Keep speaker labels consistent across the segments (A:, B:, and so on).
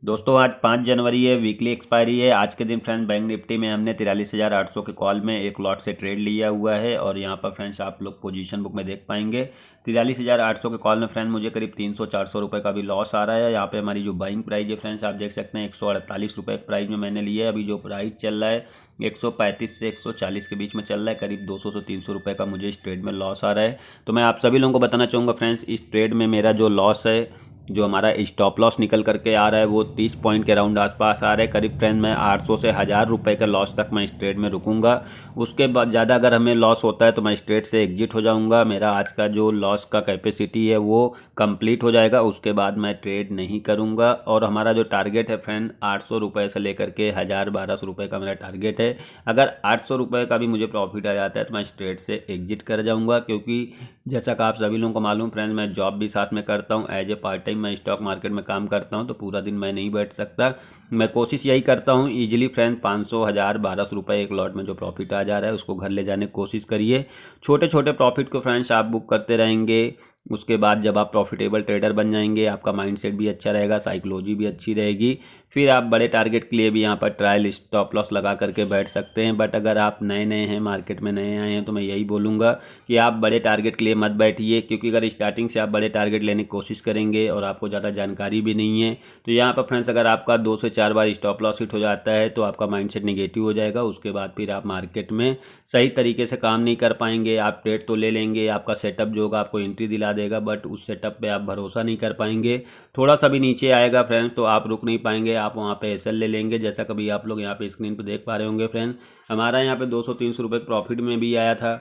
A: दोस्तों आज 5 जनवरी है, वीकली एक्सपायरी है। आज के दिन फ्रेंड्स बैंक निफ्टी में हमने 43,800 के कॉल में एक लॉट से ट्रेड लिया हुआ है और यहाँ पर फ्रेंड्स आप लोग पोजीशन बुक में देख पाएंगे 43,800 के कॉल में फ्रेंड मुझे करीब 300-400 रुपये का भी लॉस आ रहा है। यहाँ पे हमारी जो बाइंग प्राइस है फ्रेंड्स आप देख सकते हैं 148 रुपये के प्राइस में मैंने लिया है। अभी जो प्राइस चल रहा है 135 से 140 के बीच में चल रहा है। करीब 200 से 300 रुपये का मुझे इस ट्रेड में लॉस आ रहा है। तो मैं आप सभी लोगों को बताना चाहूँगा फ्रेंड्स, इस ट्रेड में मेरा जो लॉस है, जो हमारा स्टॉप लॉस निकल करके आ रहा है वो 30 पॉइंट के राउंड आसपास आ रहा है। करीब फ्रेंड मैं 800 से 1000 रुपये के लॉस तक मैं इस ट्रेड में रुकूंगा। उसके बाद ज़्यादा अगर हमें लॉस होता है तो मैं इस ट्रेड से एग्जिट हो जाऊंगा। मेरा आज का जो लॉस का कैपेसिटी है वो कंप्लीट हो जाएगा, उसके बाद मैं ट्रेड नहीं करूंगा। और हमारा जो टारगेट है फ्रेंड 800 रुपये से लेकर के 1000-1200 रुपये का मेरा टारगेट है। अगर 800 रुपये का भी मुझे प्रॉफिट आ जाता है तो मैं इस ट्रेड से एग्जिट कर जाऊँगा, क्योंकि जैसा कि आप सभी लोगों को मालूम फ्रेंड्स, मैं जॉब भी साथ में करता हूँ, एज ए पार्ट टाइम मैं स्टॉक मार्केट में काम करता हूँ, तो पूरा दिन मैं नहीं बैठ सकता। मैं कोशिश यही करता हूँ इजीली फ्रेंड 500, 1000-1200 रुपये एक लॉट में जो प्रॉफिट आ जा रहा है उसको घर ले जाने की कोशिश करिए। छोटे छोटे प्रॉफिट को फ्रेंड्स आप बुक करते रहेंगे। उसके बाद जब आप प्रॉफिटेबल ट्रेडर बन जाएंगे, आपका माइंडसेट भी अच्छा रहेगा, साइकोलॉजी भी अच्छी रहेगी, फिर आप बड़े टारगेट के लिए भी यहाँ पर ट्रायल स्टॉप लॉस लगा करके बैठ सकते हैं। बट अगर आप नए नए हैं, मार्केट में नए आए हैं, तो मैं यही बोलूँगा कि आप बड़े टारगेट के लिए मत बैठिए, क्योंकि अगर स्टार्टिंग से आप बड़े टारगेट लेने की कोशिश करेंगे और आपको ज़्यादा जानकारी भी नहीं है तो यहाँ पर फ्रेंड्स अगर आपका 2 से 4 बार स्टॉप लॉस हिट हो जाता है तो आपका माइंडसेट नेगेटिव हो जाएगा। उसके बाद फिर आप मार्केट में सही तरीके से काम नहीं कर पाएंगे। आप ट्रेड तो ले लेंगे, आपका सेटअप जो होगा आपको एंट्री दिला देगा, बट उस सेटअप पे आप भरोसा नहीं कर पाएंगे। थोड़ा सा भी नीचे आएगा फ्रेंड्स तो आप रुक नहीं पाएंगे, आप वहाँ पे एसएल ले लेंगे। जैसा कभी आप लोग यहाँ पे स्क्रीन पे देख पा रहे होंगे फ्रेंड, हमारा यहाँ पे 200-300 रुपये प्रॉफिट में भी आया था।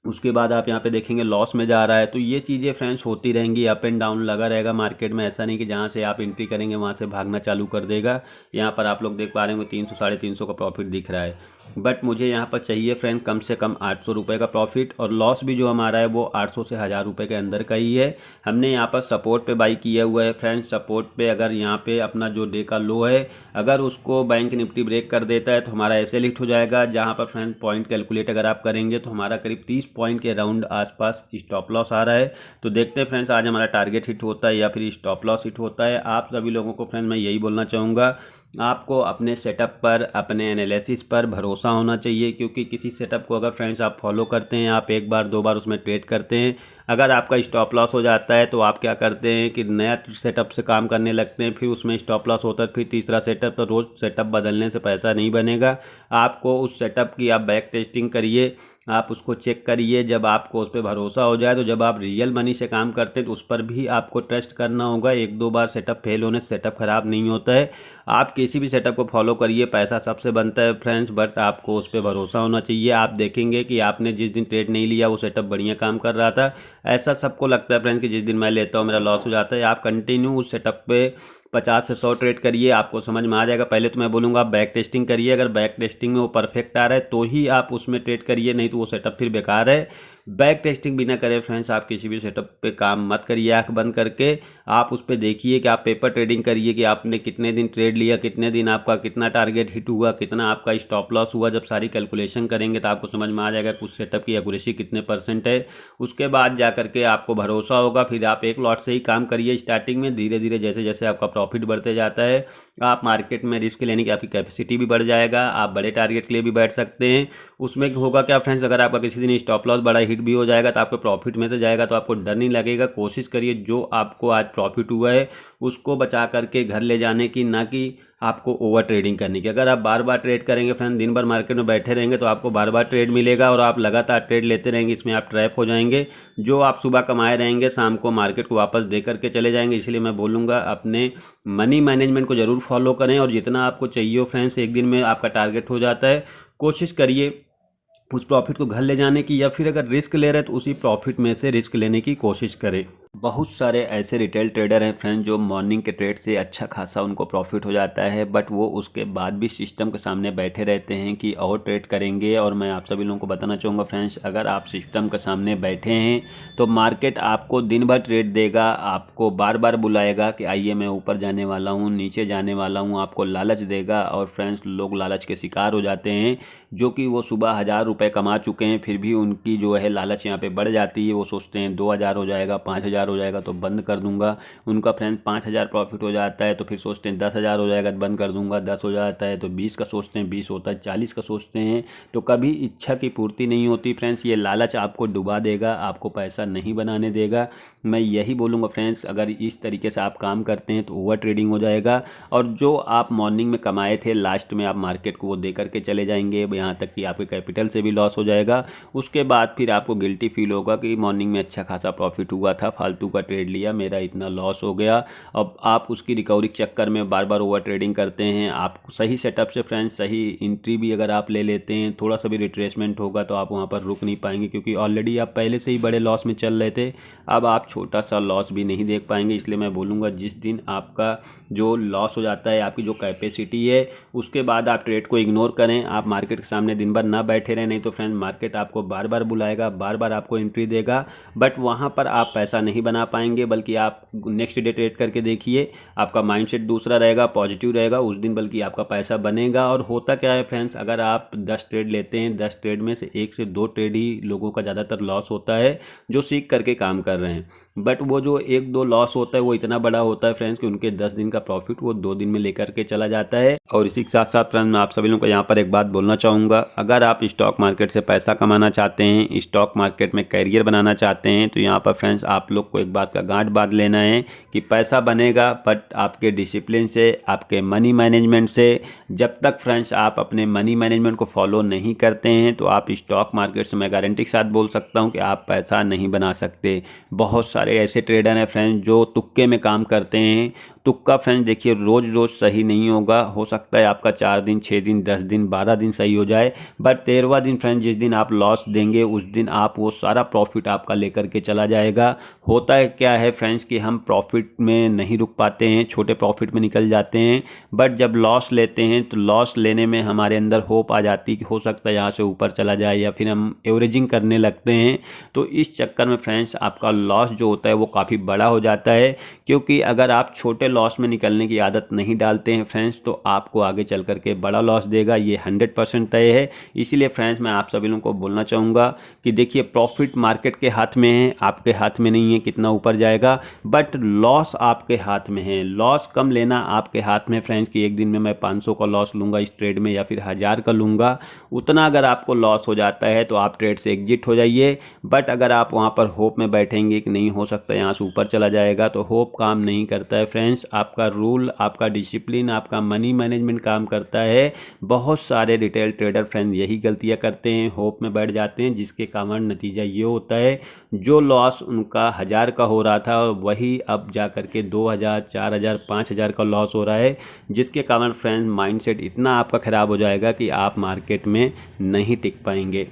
A: उसके बाद आप यहाँ पे देखेंगे लॉस में जा रहा है। तो ये चीज़ें फ्रेंड्स होती रहेंगी, अप एंड डाउन लगा रहेगा मार्केट में। ऐसा नहीं कि जहाँ से आप एंट्री करेंगे वहाँ से भागना चालू कर देगा। यहाँ पर आप लोग देख पा रहे होंगे 300, 350 का प्रॉफिट दिख रहा है, बट मुझे यहाँ पर चाहिए फ्रेंड कम से कम 800 रुपये का प्रॉफिट। और लॉस भी जो हमारा है वो 800 से 1000 रुपये के अंदर का ही है। हमने यहाँ पर सपोर्ट पे बाई किया हुआ है फ्रेंड्स। सपोर्ट पे अगर यहाँ पे अपना जो डे का लो है, अगर उसको बैंक निफ्टी ब्रेक कर देता है तो हमारा ऐसे लिफ्ट हो जाएगा, जहाँ पर फ्रेंड पॉइंट कैलकुलेट अगर आप करेंगे तो हमारा करीब 30 पॉइंट के राउंड आसपास स्टॉप लॉस आ रहा है। तो देखते हैं फ्रेंड्स आज हमारा टारगेट हिट होता है या फिर स्टॉप लॉस हिट होता है। आप सभी लोगों को फ्रेंड मैं यही बोलना चाहूँगा, आपको अपने सेटअप पर, अपने एनालिसिस पर भरोसा होना चाहिए, क्योंकि किसी सेटअप को अगर फ्रेंड्स आप फॉलो करते हैं, आप एक बार 2 बार उसमें ट्रेड करते हैं, अगर आपका स्टॉप लॉस हो जाता है तो आप क्या करते हैं कि नया सेटअप से काम करने लगते हैं, फिर उसमें स्टॉप लॉस होता है, फिर तीसरा सेटअप। तो रोज़ सेटअप बदलने से पैसा नहीं बनेगा। आपको उस सेटअप की आप बैक टेस्टिंग करिए, आप उसको चेक करिए। जब आपको उस पर भरोसा हो जाए तो जब आप रियल मनी से काम करते हैं तो उस पर भी आपको ट्रस्ट करना होगा। 1-2 बार सेटअप फेल होने से सेटअप ख़राब नहीं होता है। आप किसी भी सेटअप को फॉलो करिए, पैसा सबसे बनता है फ्रेंड्स, बट आपको उस पर भरोसा होना चाहिए। आप देखेंगे कि आपने जिस दिन ट्रेड नहीं लिया वो सेटअप बढ़िया काम कर रहा था। ऐसा सबको लगता है फ्रेंड्स कि जिस दिन मैं लेता हूँ मेरा लॉस हो जाता है। आप कंटिन्यू उस सेटअप पे 50 से 100 ट्रेड करिए, आपको समझ में आ जाएगा। पहले तो मैं बोलूँगा आप बैक टेस्टिंग करिए, अगर बैक टेस्टिंग में वो परफेक्ट आ रहा है तो ही आप उसमें ट्रेड करिए, नहीं तो वो सेटअप फिर बेकार है। बैक टेस्टिंग बिना करे फ्रेंड्स आप किसी भी सेटअप पे काम मत करिए आंख बंद करके। आप उस पर देखिए कि आप पेपर ट्रेडिंग करिए कि आपने कितने दिन ट्रेड लिया, कितने दिन आपका कितना टारगेट हिट हुआ, कितना आपका स्टॉप लॉस हुआ। जब सारी कैलकुलेशन करेंगे तो आपको समझ में आ जाएगा कुछ सेटअप की एक्यूरेसी कितने % है। उसके बाद जा करके आपको भरोसा होगा, फिर आप एक लॉट से ही काम करिए स्टार्टिंग में। धीरे धीरे जैसे जैसे आपका प्रॉफिट बढ़ते जाता है, आप मार्केट में रिस्क लेने की आपकी कैपेसिटी भी बढ़ जाएगा। आप बड़े टारगेट के लिए भी बैठ सकते हैं। उसमें होगा क्या फ्रेंड्स, अगर आपका किसी दिन स्टॉप लॉस बड़ा हिट भी हो जाएगा तो आपको प्रॉफिट में से जाएगा, तो आपको डर नहीं लगेगा। कोशिश करिए जो आपको आज प्रॉफिट हुआ है उसको बचा करके घर ले जाने की, ना कि आपको ओवर ट्रेडिंग करने की। अगर आप बार बार ट्रेड करेंगे फ्रेंड, दिन भर मार्केट में बैठे रहेंगे तो आपको बार बार ट्रेड मिलेगा और आप लगातार ट्रेड लेते रहेंगे, इसमें आप ट्रैप हो जाएंगे। जो आप सुबह कमाए रहेंगे शाम को मार्केट को वापस दे करके चले जाएंगे। इसलिए मैं बोलूँगा अपने मनी मैनेजमेंट को ज़रूर फॉलो करें, और जितना आपको चाहिए हो फ्रेंड्स, एक दिन में आपका टारगेट हो जाता है, कोशिश करिए उस प्रॉफिट को घर ले जाने की, या फिर अगर रिस्क ले रहे हैं तो उसी प्रॉफिट में से रिस्क लेने की कोशिश करें। बहुत सारे ऐसे रिटेल ट्रेडर हैं फ्रेंड जो मॉर्निंग के ट्रेड से अच्छा खासा उनको प्रॉफिट हो जाता है, बट वो उसके बाद भी सिस्टम के सामने बैठे रहते हैं कि और ट्रेड करेंगे। और मैं आप सभी लोगों को बताना चाहूँगा फ्रेंड्स, अगर आप सिस्टम के सामने बैठे हैं तो मार्केट आपको दिन भर ट्रेड देगा, आपको बार बार बुलाएगा कि आइए मैं ऊपर जाने वाला हूँ, नीचे जाने वाला हूँ, आपको लालच देगा। और फ्रेंड्स लोग लालच के शिकार हो जाते हैं, जो कि वो सुबह 1000 रुपये कमा चुके हैं, फिर भी उनकी जो है लालच यहाँ पे बढ़ जाती है। वो सोचते हैं 2000 हो जाएगा, 5000 10,000 हो जाएगा तो बंद कर दूंगा। उनका फ्रेंड्स 5,000 प्रॉफिट हो जाता है तो फिर सोचते हैं 10,000 हो जाएगा तो बंद कर दूंगा। 10 हो जाता है तो 20 का सोचते हैं, 20 होता है 40 का सोचते हैं। तो कभी इच्छा की पूर्ति नहीं होती फ्रेंड्स। ये लालच आपको डुबा देगा, आपको पैसा नहीं बनाने देगा। मैं यही बोलूँगा फ्रेंड्स, अगर इस तरीके से आप काम करते हैं तो ओवर ट्रेडिंग हो जाएगा और जो आप मॉर्निंग में कमाए थे लास्ट में आप मार्केट को वो दे करके चले जाएंगे, यहाँ तक कि आपके कैपिटल से भी लॉस हो जाएगा। उसके बाद फिर आपको गिल्टी फील होगा कि मॉर्निंग में अच्छा खासा प्रॉफिट हुआ था, फालतू का ट्रेड लिया, मेरा इतना लॉस हो गया। अब आप उसकी रिकवरी के चक्कर में बार बार ओवर ट्रेडिंग करते हैं। आप सही सेटअप से फ्रेंड्स सही एंट्री भी अगर आप ले लेते हैं, थोड़ा सा भी रिट्रेसमेंट होगा तो आप वहाँ पर रुक नहीं पाएंगे, क्योंकि ऑलरेडी आप पहले से ही बड़े लॉस में चल रहे थे। अब आप छोटा सा लॉस भी नहीं देख पाएंगे। इसलिए मैं बोलूँगा जिस दिन आपका जो लॉस हो जाता है, आपकी जो कैपेसिटी है, उसके बाद आप ट्रेड को इग्नोर करें। आप मार्केट के सामने दिन भर ना बैठे रहें, नहीं तो फ्रेंड्स मार्केट आपको बार बार बुलाएगा, बार बार आपको एंट्री देगा, बट वहाँ पर आप पैसा नहीं बना पाएंगे। बल्कि आप नेक्स्ट डे ट्रेड करके देखिए, आपका माइंडसेट दूसरा रहेगा, पॉजिटिव रहेगा उस दिन, बल्कि आपका पैसा बनेगा। और होता क्या है फ्रेंड्स, अगर आप 10 ट्रेड लेते हैं, 10 ट्रेड में से 1 से 2 ट्रेड ही लोगों का ज़्यादातर लॉस होता है जो सीख करके काम कर रहे हैं। बट वो जो 1-2 लॉस होता है वो इतना बड़ा होता है फ्रेंड्स कि उनके 10 दिन का प्रॉफिट वो 2 दिन में लेकर के चला जाता है। और इसी के साथ साथ फ्रेंड्स मैं आप सभी लोगों को यहाँ पर एक बात बोलना चाहूँगा, अगर आप स्टॉक मार्केट से पैसा कमाना चाहते हैं, स्टॉक मार्केट में कैरियर बनाना चाहते हैं, तो यहाँ पर फ्रेंड्स आप लोग को एक बात का गांठ बांध लेना है कि पैसा बनेगा बट आपके डिसिप्लिन से, आपके मनी मैनेजमेंट से। जब तक फ्रेंड्स आप अपने मनी मैनेजमेंट को फॉलो नहीं करते हैं तो आप स्टॉक मार्केट से मैं गारंटी के साथ बोल सकता हूँ कि आप पैसा नहीं बना सकते। बहुत सारे ऐसे ट्रेडर हैं फ्रेंड्स जो तुक्के में काम करते हैं। तुक्का फ्रेंड्स देखिए रोज़ रोज़ सही नहीं होगा, हो सकता है आपका 4 दिन, 6 दिन, 10 दिन, 12 दिन सही हो जाए, बट 13वां दिन फ्रेंड्स जिस दिन आप लॉस देंगे उस दिन आप वो सारा प्रॉफिट आपका लेकर के चला जाएगा। होता है क्या है फ्रेंड्स कि हम प्रॉफिट में नहीं रुक पाते हैं, छोटे प्रॉफिट में निकल जाते हैं, बट जब लॉस लेते हैं तो लॉस लेने में हमारे अंदर होप आ जाती है कि हो सकता है यहाँ से ऊपर चला जाए, या फिर हम एवरेजिंग करने लगते हैं। तो इस चक्कर में फ्रेंड्स आपका लॉस जो होता है वो काफ़ी बड़ा हो जाता है, क्योंकि अगर आप छोटे लॉस में निकलने की आदत नहीं डालते हैं फ्रेंड्स तो आपको आगे चल करके बड़ा लॉस देगा, ये 100% तय है। इसीलिए फ्रेंड्स मैं आप सभी लोगों को बोलना चाहूँगा कि देखिए प्रॉफिट मार्केट के हाथ में है, आपके हाथ में नहीं है कितना ऊपर जाएगा, बट लॉस आपके हाथ में है। लॉस कम लेना आपके हाथ में फ्रेंड्स कि एक दिन में मैं 500 का लॉस लूँगा इस ट्रेड में या फिर 1000 का लूँगा। उतना अगर आपको लॉस हो जाता है तो आप ट्रेड से एग्जिट हो जाइए। बट अगर आप वहाँ पर होप में बैठेंगे कि नहीं हो सकता यहाँ से ऊपर चला जाएगा, तो होप काम नहीं करता है फ्रेंड्स। आपका रूल, आपका डिसिप्लिन, आपका मनी मैनेजमेंट काम करता है। बहुत सारे रिटेल ट्रेडर फ्रेंड्स यही गलतियां करते हैं, होप में बैठ जाते हैं, जिसके कारण नतीजा ये होता है जो लॉस उनका 1000 का हो रहा था वही अब जा करके 2000, 4000, 5000 का लॉस हो रहा है, जिसके कारण फ्रेंड्स माइंडसेट इतना आपका ख़राब हो जाएगा कि आप मार्केट में नहीं टिक पाएंगे।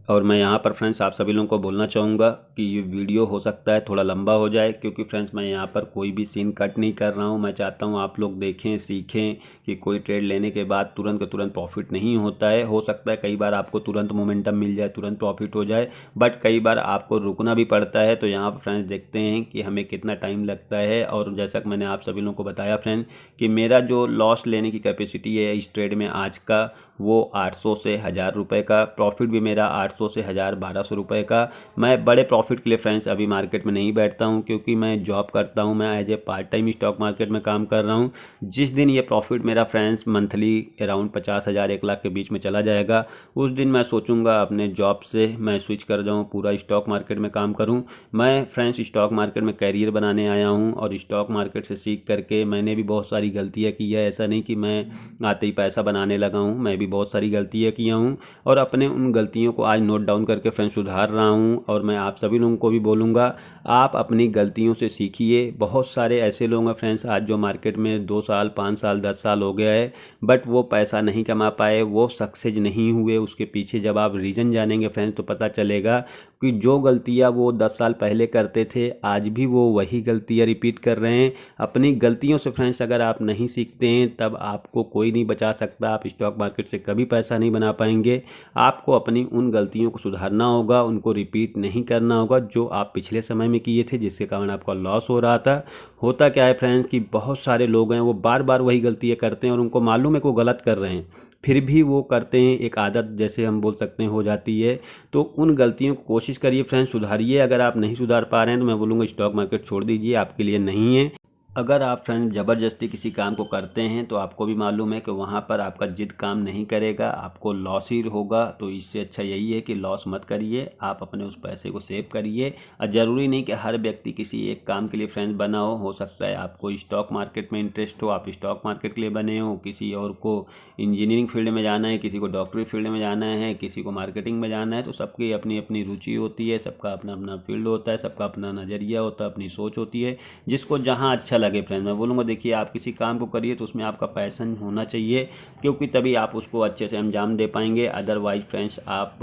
A: और मैं यहाँ पर फ्रेंड्स आप सभी लोगों को बोलना चाहूँगा कि ये वीडियो हो सकता है थोड़ा लंबा हो जाए, क्योंकि फ्रेंड्स मैं यहाँ पर कोई भी सीन कट नहीं कर रहा हूँ। मैं चाहता हूँ आप लोग देखें, सीखें कि कोई ट्रेड लेने के बाद तुरंत के तुरंत प्रॉफिट नहीं होता है। हो सकता है कई बार आपको तुरंत मोमेंटम मिल जाए, तुरंत प्रॉफिट हो जाए, बट कई बार आपको रुकना भी पड़ता है। तो यहाँ पर फ्रेंड्स देखते हैं कि हमें कितना टाइम लगता है। और जैसा कि मैंने आप सभी लोगों को बताया फ्रेंड्स कि मेरा जो लॉस लेने की कैपेसिटी है इस ट्रेड में आज का वो 800 से 1000 रुपये का, प्रॉफिट भी मेरा 800 से 1000, 1200 रुपये का। मैं बड़े प्रॉफिट के लिए फ्रेंड्स अभी मार्केट में नहीं बैठता हूं, क्योंकि मैं जॉब करता हूं, मैं as a part time stock market में काम कर रहा हूं। जिस दिन ये प्रॉफिट मेरा फ्रेंड्स मंथली अराउंड 50,000, 1 लाख के बीच में चला जाएगा, उस दिन मैं सोचूंगा अपने जॉब से मैं स्विच कर जाऊँ, पूरा स्टॉक मार्केट में काम करूँ। मैं फ्रेंड्स स्टॉक मार्केट में कैरियर बनाने आया हूँ और स्टॉक मार्केट से सीख करके मैंने भी बहुत सारी गलतियाँ की है। ऐसा नहीं कि मैं आते ही पैसा बनाने लगा हूँ, मैं भी बहुत सारी गलतियाँ किया हूँ और अपने उन गलतियों को आज नोट डाउन करके फ्रेंड्स सुधार रहा हूँ। और मैं आप सभी लोगों को भी बोलूँगा आप अपनी गलतियों से सीखिए। बहुत सारे ऐसे लोग हैं फ्रेंड्स आज जो मार्केट में 2 साल, 5 साल, 10 साल हो गया है, बट वो पैसा नहीं कमा पाए, वो सक्सेस नहीं हुए। उसके पीछे जब आप रीज़न जानेंगे फ्रेंड्स तो पता चलेगा कि जो गलतियाँ वो 10 साल पहले करते थे आज भी वो वही गलतियाँ रिपीट कर रहे हैं। अपनी गलतियों से फ्रेंड्स अगर आप नहीं सीखते हैं तब आपको कोई नहीं बचा सकता। आप स्टॉक मार्केट से कभी पैसा नहीं बना पाएंगे। आपको अपनी उन गलतियों को सुधारना होगा, उनको रिपीट नहीं करना होगा जो आप पिछले समय में किए थे जिसके कारण आपका लॉस हो रहा था। होता क्या है फ्रेंड्स कि बहुत सारे लोग हैं वो बार बार वही गलतियाँ करते हैं और उनको मालूम है कि वो गलत कर रहे हैं, फिर भी वो करते हैं, एक आदत जैसे हम बोल सकते हैं हो जाती है। तो उन गलतियों को कोशिश करिए फ्रेंड्स सुधारिए। अगर आप नहीं सुधार पा रहे हैं तो मैं बोलूँगा स्टॉक मार्केट छोड़ दीजिए, आपके लिए नहीं है। अगर आप फ्रेंड ज़बरदस्ती किसी काम को करते हैं तो आपको भी मालूम है कि वहाँ पर आपका जिद काम नहीं करेगा, आपको लॉस ही होगा। तो इससे अच्छा यही है कि लॉस मत करिए, आप अपने उस पैसे को सेव करिए। और ज़रूरी नहीं कि हर व्यक्ति किसी एक काम के लिए फ्रेंड बना हो सकता है आपको स्टॉक मार्केट में इंटरेस्ट हो, आप स्टॉक मार्केट के लिए बने हो, किसी और को इंजीनियरिंग फील्ड में जाना है, किसी को डॉक्टरी फील्ड में जाना है, किसी को मार्केटिंग में जाना है। तो सबकी अपनी अपनी रुचि होती है, सबका अपना अपना फील्ड होता है, सबका अपना नज़रिया होता है, अपनी सोच होती है, जिसको जहाँ अच्छा लगे फ्रेंड। मैं बोलूँगा देखिए आप किसी काम को करिए तो उसमें आपका पैशन होना चाहिए, क्योंकि तभी आप उसको अच्छे से अंजाम दे पाएंगे। अदरवाइज फ्रेंड्स आप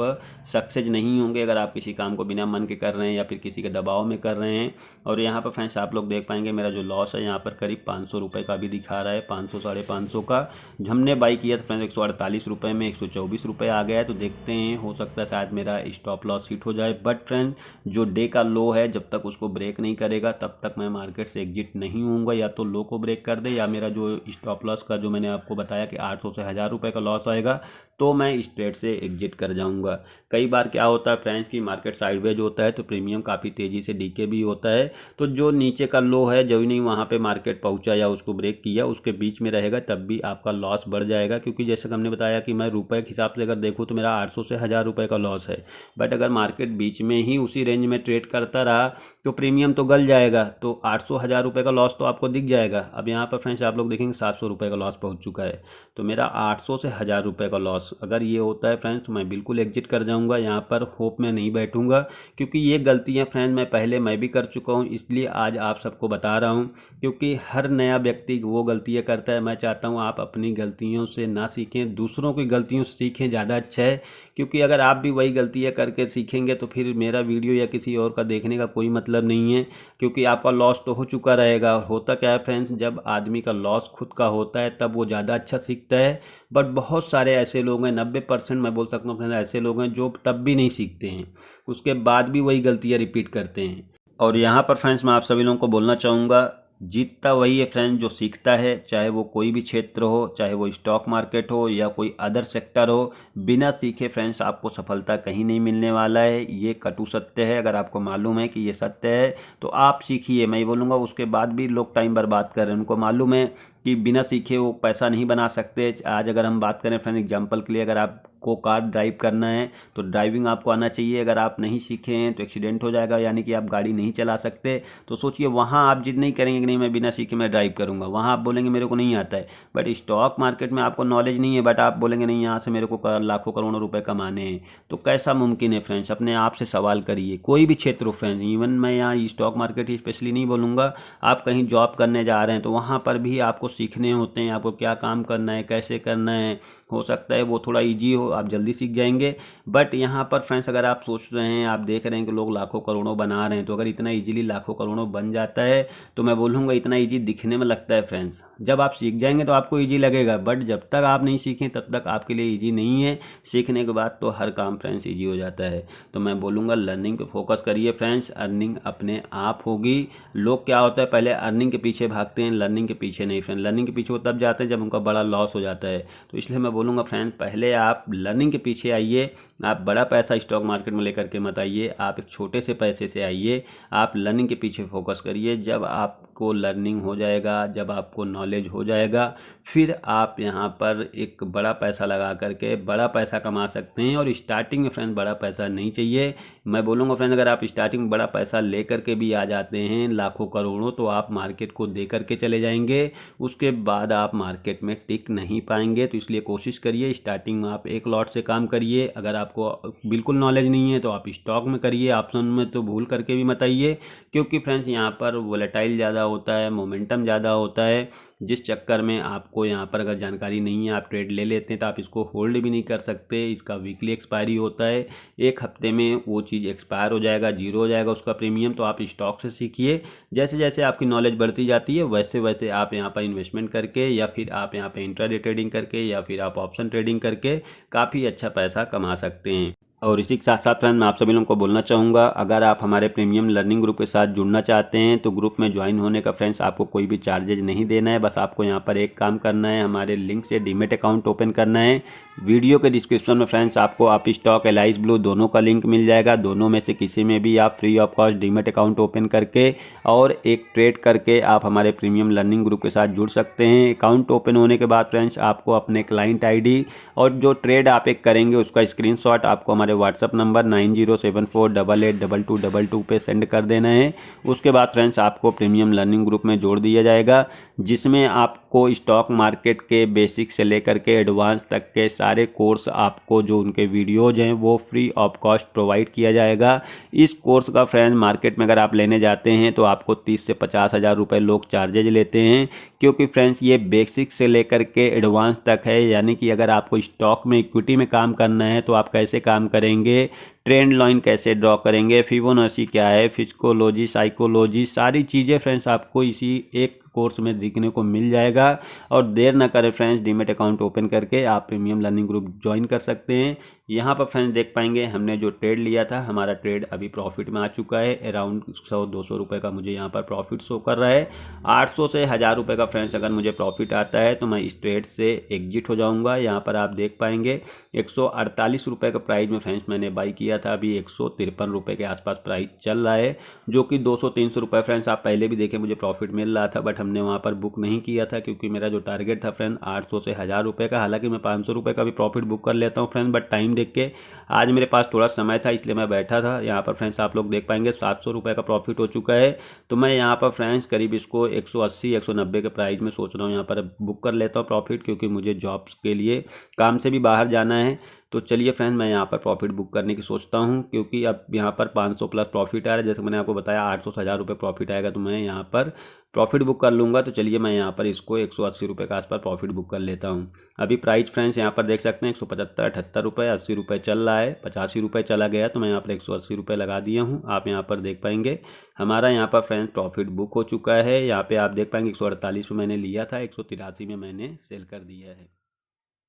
A: सक्सेस नहीं होंगे अगर आप किसी काम को बिना मन के कर रहे हैं या फिर किसी के दबाव में कर रहे हैं। और यहाँ पर फ्रेंड्स आप लोग देख पाएंगे मेरा जो लॉस है यहाँ पर करीब 500 रुपये का भी दिखा रहा है, 500 550 का। हमने बाई किया था फ्रेंड्स 148 रुपये में 124 रुपये आ गया है। तो देखते हैं, हो सकता है शायद मेरा स्टॉप लॉस हिट हो जाए। बट फ्रेंड जो डे का लो है जब तक उसको ब्रेक नहीं करेगा तब तक मैं मार्केट से एग्जिट नहीं होऊंगा। या तो लो को ब्रेक कर दे या मेरा जो स्टॉप लॉस का जो मैंने आपको बताया कि 800 से 1000 रुपये का लॉस आएगा तो मैं इस ट्रेड से एग्जिट कर जाऊंगा। कई बार क्या होता है फ्रेंड्स की मार्केट साइडवेज होता है तो प्रीमियम काफ़ी तेज़ी से डीके भी होता है। तो जो नीचे का लो है जो ही नहीं वहाँ पे मार्केट पहुँचा या उसको ब्रेक किया उसके बीच में रहेगा तब भी आपका लॉस बढ़ जाएगा। क्योंकि जैसे हमने बताया कि मैं रुपए के हिसाब से अगर देखूँ तो मेरा 800 से 1000 रुपये का लॉस है। बट अगर मार्केट बीच में ही उसी रेंज में ट्रेड करता रहा तो प्रीमियम तो गल जाएगा, तो 800 1000 रुपये का लॉस तो आपको दिख जाएगा। अब यहाँ पर फ्रेंड्स आप लोग देखेंगे 700 रुपये का लॉस पहुँच चुका है। तो मेरा 800 से 1000 रुपये का लॉस अगर ये होता है फ्रेंड्स तो मैं बिल्कुल एग्जिट कर जाऊँगा। यहाँ पर होप में नहीं बैठूँगा, क्योंकि ये गलतियाँ फ्रेंड्स मैं भी कर चुका हूँ, इसलिए आज आप सबको बता रहा हूँ। क्योंकि हर नया व्यक्ति वो गलतियाँ करता है। मैं चाहता हूँ आप अपनी गलतियों से ना सीखें, दूसरों की गलतियों से सीखें, ज़्यादा अच्छा है। क्योंकि अगर आप भी वही गलतियाँ करके सीखेंगे तो फिर मेरा वीडियो या किसी और का देखने का कोई मतलब नहीं है, क्योंकि आपका लॉस तो हो चुका रहेगा। और होता क्या है फ्रेंड्स, जब आदमी का लॉस खुद का होता है तब वो ज़्यादा अच्छा सीखता है। बट बहुत सारे ऐसे लोग हैं, 90% मैं बोल सकता हूँ फ्रेंड्स ऐसे लोग हैं जो तब भी नहीं सीखते हैं, उसके बाद भी वही गलतियाँ रिपीट करते हैं। और यहाँ पर फ्रेंड्स मैं आप सभी लोगों को बोलना चाहूँगा, जीतता वही है फ्रेंड जो सीखता है, चाहे वो कोई भी क्षेत्र हो, चाहे वो स्टॉक मार्केट हो या कोई अदर सेक्टर हो। बिना सीखे फ्रेंड्स आपको सफलता कहीं नहीं मिलने वाला है, ये कटु सत्य है। अगर आपको मालूम है कि ये सत्य है तो आप सीखिए। मैं बोलूँगा उसके बाद भी लोग टाइम बर्बाद कर रहे हैं, उनको मालूम है कि बिना सीखे वो पैसा नहीं बना सकते। आज अगर हम बात करें फ्रेंड एग्जाम्पल के लिए, अगर आपको कार ड्राइव करना है तो ड्राइविंग आपको आना चाहिए। अगर आप नहीं सीखे हैं तो एक्सीडेंट हो जाएगा, यानी कि आप गाड़ी नहीं चला सकते। तो सोचिए वहाँ आप जिद नहीं करेंगे कि नहीं मैं बिना सीखे मैं ड्राइव करूँगा, वहाँ आप बोलेंगे मेरे को नहीं आता है। बट स्टॉक मार्केट में आपको नॉलेज नहीं है, बट आप बोलेंगे नहीं यहाँ से मेरे को लाखों करोड़ों रुपए कमाने हैं। तो कैसा मुमकिन है फ्रेंड्स, अपने आप से सवाल करिए। कोई भी क्षेत्र हो फ्रेंड्स, इवन मैं यहाँ स्टॉक मार्केट ही स्पेशली नहीं बोलूँगा, आप कहीं जॉब करने जा रहे हैं तो वहाँ पर भी आपको सीखने होते हैं, आपको क्या काम करना है, कैसे करना है। हो सकता है वो थोड़ा ईजी हो, आप जल्दी सीख जाएंगे। बट यहाँ पर फ्रेंड्स अगर आप सोच रहे हैं, आप देख रहे हैं कि लोग लाखों करोड़ों बना रहे हैं, तो अगर इतना ईजिली लाखों करोड़ों बन जाता है तो मैं बोलूँगा इतना ईजी दिखने में लगता है फ्रेंड्स। जब आप सीख जाएंगे तो आपको ईजी लगेगा, बट जब तक आप नहीं सीखें तब तक आपके लिए ईजी नहीं है। सीखने के बाद तो हर काम फ्रेंड्स ईजी हो जाता है। तो मैं बोलूँगा लर्निंग पे फोकस करिए फ्रेंड्स, अर्निंग अपने आप होगी। लोग क्या होता है पहले अर्निंग के पीछे भागते हैं, लर्निंग के पीछे नहीं फ्रेंड। लर्निंग के पीछे वो तब जाते हैं जब उनका बड़ा लॉस हो जाता है। तो इसलिए मैं बोलूँगा फ्रेंड्स पहले आप लर्निंग के पीछे आइए। आप बड़ा पैसा स्टॉक मार्केट में लेकर के मत आइए, आप एक छोटे से पैसे से आइए। आप लर्निंग के पीछे फोकस करिए। जब आपको लर्निंग हो जाएगा, जब आपको नॉलेज हो जाएगा, फिर आप यहाँ पर एक बड़ा पैसा लगा करके बड़ा पैसा कमा सकते हैं। और स्टार्टिंग में फ्रेंड बड़ा पैसा नहीं चाहिए। मैं बोलूँगा फ्रेंड अगर आप स्टार्टिंग में बड़ा पैसा ले करके भी आ जाते हैं लाखों करोड़ों, तो आप मार्केट को दे करके चले जाएंगे, उसके बाद आप मार्केट में टिक नहीं पाएंगे। तो इसलिए कोशिश करिए स्टार्टिंग में आप एक लॉट से काम करिए। अगर आपको बिल्कुल नॉलेज नहीं है तो आप स्टॉक में करिए, ऑप्शन में तो भूल करके भी मत आइए। क्योंकि फ्रेंड्स यहाँ पर वोलेटाइल ज़्यादा होता है, मोमेंटम ज़्यादा होता है, जिस चक्कर में आपको यहाँ पर अगर जानकारी नहीं है आप ट्रेड ले लेते हैं तो आप इसको होल्ड भी नहीं कर सकते। इसका वीकली एक्सपायरी होता है, एक हफ्ते में वो चीज़ एक्सपायर हो जाएगा, जीरो हो जाएगा उसका प्रीमियम। तो आप स्टॉक से सीखिए। जैसे जैसे आपकी नॉलेज बढ़ती जाती है वैसे वैसे आप यहाँ पर इन्वेस्टमेंट करके या फिर आप यहाँ पर इंट्राडे ट्रेडिंग करके या फिर आप ऑप्शन ट्रेडिंग करके काफ़ी अच्छा पैसा कमा सकते हैं। और इसी के साथ साथ फ्रेंड मैं आप सभी लोगों को बोलना चाहूँगा, अगर आप हमारे प्रीमियम लर्निंग ग्रुप के साथ जुड़ना चाहते हैं तो ग्रुप में ज्वाइन होने का फ्रेंड्स आपको कोई भी चार्जेज नहीं देना है। बस आपको यहाँ पर एक काम करना है, हमारे लिंक से डीमेट अकाउंट ओपन करना है। वीडियो के डिस्क्रिप्शन में फ्रेंड्स आपको आप स्टॉक एलाइस ब्लू दोनों का लिंक मिल जाएगा। दोनों में से किसी में भी आप free of cost demat account open करके और एक ट्रेड करके आप हमारे प्रीमियम लर्निंग ग्रुप के साथ जुड़ सकते हैं। अकाउंट ओपन होने के बाद फ्रेंड्स आपको अपने क्लाइंट आईडी और जो ट्रेड आप एक करेंगे उसका स्क्रीनशॉट आपको हमारे व्हाट्सअप नंबर 9074882222 पे सेंड कर देना है। उसके बाद फ्रेंड्स आपको प्रीमियम लर्निंग ग्रुप में जोड़ दिया जाएगा, जिसमें आपको स्टॉक मार्केट के बेसिक से लेकर के एडवांस तक के सारे कोर्स आपको जो उनके वीडियोज हैं वो फ्री ऑफ कॉस्ट प्रोवाइड किया जाएगा। इस कोर्स का फ्रेंड मार्केट में अगर आप लेने जाते हैं तो आपको 30 से 50 हज़ार रुपये लोग चार्जेज लेते हैं, क्योंकि फ्रेंड्स ये बेसिक से लेकर के एडवांस तक है। यानी कि अगर आपको स्टॉक में इक्विटी में काम करना है तो आप कैसे काम करेंगे, ट्रेंड लाइन कैसे ड्रॉ करेंगे, फिबोनाची क्या है, फिजिकोलॉजी, साइकोलॉजी, सारी चीज़ें फ्रेंड्स आपको इसी एक कोर्स में देखने को मिल जाएगा। और देर ना करें फ्रेंड्स, डीमेट अकाउंट ओपन करके आप प्रीमियम लर्निंग ग्रुप ज्वाइन कर सकते हैं। यहाँ पर फ्रेंड्स देख पाएंगे हमने जो ट्रेड लिया था, हमारा ट्रेड अभी प्रॉफिट में आ चुका है। अराउंड 100-200 रुपये का मुझे यहाँ पर प्रॉफिट शो कर रहा है। 800 से 1000 रुपये का फ्रेंड्स अगर मुझे प्रॉफिट आता है तो मैं इस ट्रेड से एग्जिट हो जाऊँगा। यहाँ पर आप देख पाएंगे 148 रुपये का प्राइस में फ्रेंड्स मैंने बाई किया था। अभी 153 रुपये के आसपास प्राइस चल रहा है, जो कि 200-300 रुपये फ्रेंड्स आप पहले भी देखें मुझे प्रॉफिट मिल रहा था, बट हमने वहाँ पर बुक नहीं किया था क्योंकि मेरा जो टारगेट था फ्रेंड 800 से 1000 रुपये का। हालांकि मैं 500 रुपये का भी प्रॉफिट बुक कर लेता हूँ फ्रेंड, बट टाइम देख के आज मेरे पास थोड़ा समय था इसलिए मैं बैठा था। यहाँ पर फ्रेंड्स आप लोग देख पाएंगे 700 रुपये का प्रॉफिट हो चुका है। तो मैं यहाँ पर फ्रेंड्स करीब इसको 180-190 के प्राइस में सोच रहा हूँ यहाँ पर बुक कर लेता हूँ प्रॉफिट, क्योंकि मुझे जॉब्स के लिए काम से भी बाहर जाना है। तो चलिए फ्रेंड्स मैं यहाँ पर प्रॉफिट बुक करने की सोचता हूँ, क्योंकि अब यहाँ पर 500 प्लस प्रॉफिट आ रहा है। जैसे मैंने आपको बताया 800 से 1000 रुपये प्रॉफिट आएगा तो मैं यहाँ पर प्रॉफिट बुक कर लूँगा। तो चलिए मैं यहाँ पर इसको 180 रुपये के आसपास प्रॉफिट बुक कर लेता हूँ। अभी प्राइस फ्रेंड्स यहाँ पर देख सकते हैं 175-78 रुपये, 80 रुपये चल रहा है, 85 रुपये चला गया तो मैं यहाँ पर 180 रुपये लगा दिया हूँ। आप यहाँ पर देख पाएंगे हमारा यहाँ पर फ्रेंड्स प्रॉफिट बुक हो चुका है। यहाँ पे आप देख पाएंगे 148 में मैंने लिया था, 183 में मैंने सेल कर दिया है।